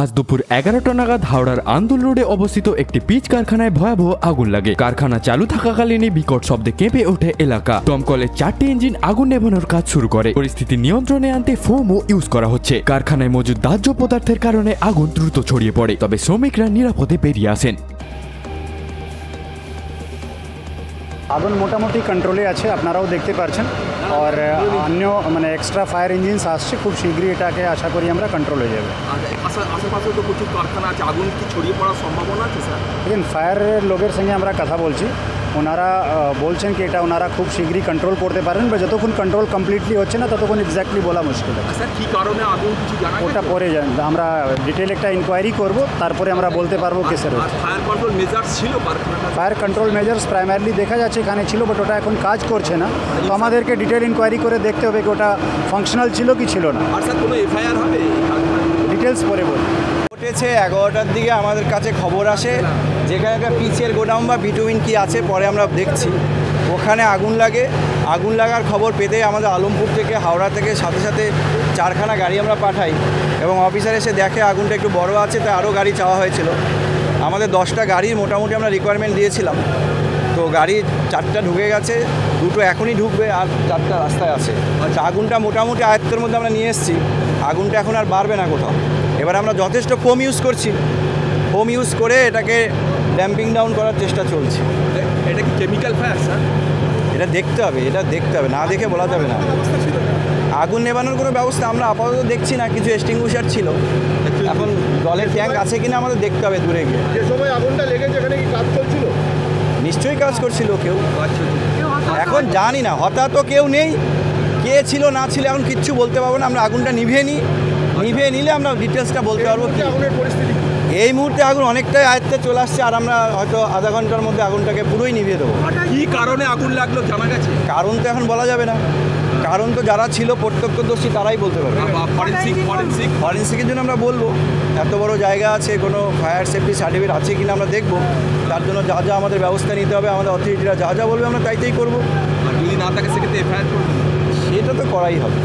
আজ দুপুর 11টা নাগাদ হাওড়ার আন্দুল রোডে অবস্থিত একটি পিচ কারখানায় ভয়াবহ আগুন লাগে। কারখানা চালু থাকাকালীনই বিকট শব্দে কেঁপে ওঠে এলাকা। দমকলের 4টি ইঞ্জিন আগুন নেভানোর কাজ শুরু করে। পরিস্থিতি নিয়ন্ত্রণে আনতে ফোমও ইউজ করা হচ্ছে। কারখানায় মজুদ দাহ্য পদার্থের কারণে আগুন দ্রুত ছড়িয়ে পড়ে, তবে শ্রমিকরা নিরাপদে বেরিয়ে আসেন। আগুন মোটামুটি কন্ট্রোলে আছে, আপনারাও দেখতে পাচ্ছেন। আর অন্য এক্সট্রা ফায়ার ইঞ্জিনস আসছে, খুব শীঘ্রই এটাকে আশা করি আমরা কন্ট্রোল হয়ে যাবে। আশেপাশে তো প্রচুর কারখানা আছে, আগুন কি ছড়িয়ে পড়ার সম্ভাবনা আছে স্যার? দেখুন, ফায়ারের লোকের সঙ্গে আমরা কথা বলছি, ওনারা বলছেন কি এটা ওনারা খুব শীঘ্রই কন্ট্রোল করতে পারেন, বা যতক্ষণ কন্ট্রোল কমপ্লিটলি হচ্ছে না ততক্ষণ এক্স্যাক্টলি বলা মুশকিল আছে। স্যার কী কারণে আগুন কিছু জানা গেছে? ওটা পরে আমরা ডিটেল একটা ইনকোয়ারি করব, তারপরে আমরা বলতে পারবো কেসের। ফায়ার কন্ট্রোল মেজার্স ছিল কারখানাটা? ফায়ার কন্ট্রোল মেজার্স প্রাইমারিলি দেখা যাচ্ছে এখানে ছিল, বাট ওটা এখন কাজ করছে না। তো আমাদেরকে ডিটেল ইনকোয়ারি করে দেখতে হবে কি ওটা ফাংশনাল ছিল কি ছিল না। আর স্যার কোনো এফআইআর হবে? ডিটেলস পরে বলবো। ঘটেছে 11টার দিকে আমাদের কাছে খবর আসে, যেখানে একটা পিচের গোডাউন বা বিটুইন কি আছে, পরে আমরা দেখছি ওখানে আগুন লাগে। আগুন লাগার খবর পেতে আমাদের আলমপুর থেকে হাওড়া থেকে সাথে সাথে 4খানা গাড়ি আমরা পাঠাই, এবং অফিসার এসে দেখে আগুনটা একটু বড় আছে, তাই আরও গাড়ি চাওয়া হয়েছিল। আমাদের 10টা গাড়ির মোটামুটি আমরা রিকোয়ারমেন্ট দিয়েছিলাম। তো গাড়ি 4টা ঢুকে গেছে, 2টো এখনই ঢুকবে, আর 4টা রাস্তায় আছে। আগুনটা মোটামুটি আয়ত্তের মধ্যে আমরা নিয়ে এসেছি। আগুনটা এখন আর বাড়বে না কোথাও। এবার আমরা যথেষ্ট ফোম ইউজ করছি, ফোম ইউজ করে এটাকে ড্যাম্পিং ডাউন করার চেষ্টা চলছে। এটা কি কেমিক্যাল ফায়ার স্যার? এটা দেখতে হবে, না দেখে বলা যাবে না। আগুন নেভানোর কোনো ব্যবস্থা আমরা আপাতত দেখছি না, কিছু এক্সটিংগুইশার ছিল। এখন জলের ট্যাঙ্ক আছে কিনা আমাদের দেখতে হবে দূরে গিয়ে। যে সময় আগুনটা লেগেছে এখানে কি কাজ চলছিল? নিশ্চয়ই কাজ করছিল কেউ, এখন জানি না, হঠাৎ কেউ নেই। কে ছিল না ছিল এখন কিচ্ছু বলতে পারবো না। আমরা আগুনটা নিভিয়ে নিলে আমরা ডিটেলসটা বলতে পারবো। আগুনের পরিস্থিতি এই মুহূর্তে আগুন অনেকটাই আয়ত্তে চলে আসছে, আর আমরা হয়তো আধা ঘন্টার মধ্যে আগুনটাকে পুরোই নিভিয়ে দেবো। কী কারণে আগুন লাগলো জানা গেছে? কারণ তো এখন বলা যাবে না, কারণ তো যারা ছিল প্রত্যক্ষদর্শী তারাই বলতে পারবে। ফরেন্সিকের জন্য আমরা বলবো, এত বড় জায়গা আছে, কোনো ফায়ার সেফটি সার্টিফিকেট আছে কিনা আমরা দেখবো। তার জন্য যা যা আমাদের ব্যবস্থা নিতে হবে, আমাদের অথরিটিরা যা যা বলবে আমরা তাই করবো। আর যদি না থাকে সেক্ষেত্রে এফআইআর করবেন? সেটা তো করাই হবে।